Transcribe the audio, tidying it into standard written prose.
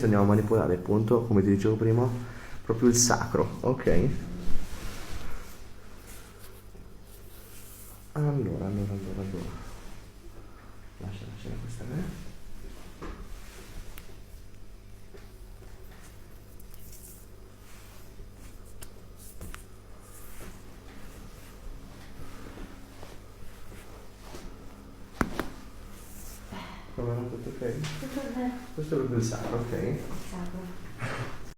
andiamo a manipolare appunto, come ti dicevo prima, proprio il sacro, ok? Allora. Lascia questa a me. Come era tutto ok? Tutto bene. Questo è proprio il sacro, ok? Sacro.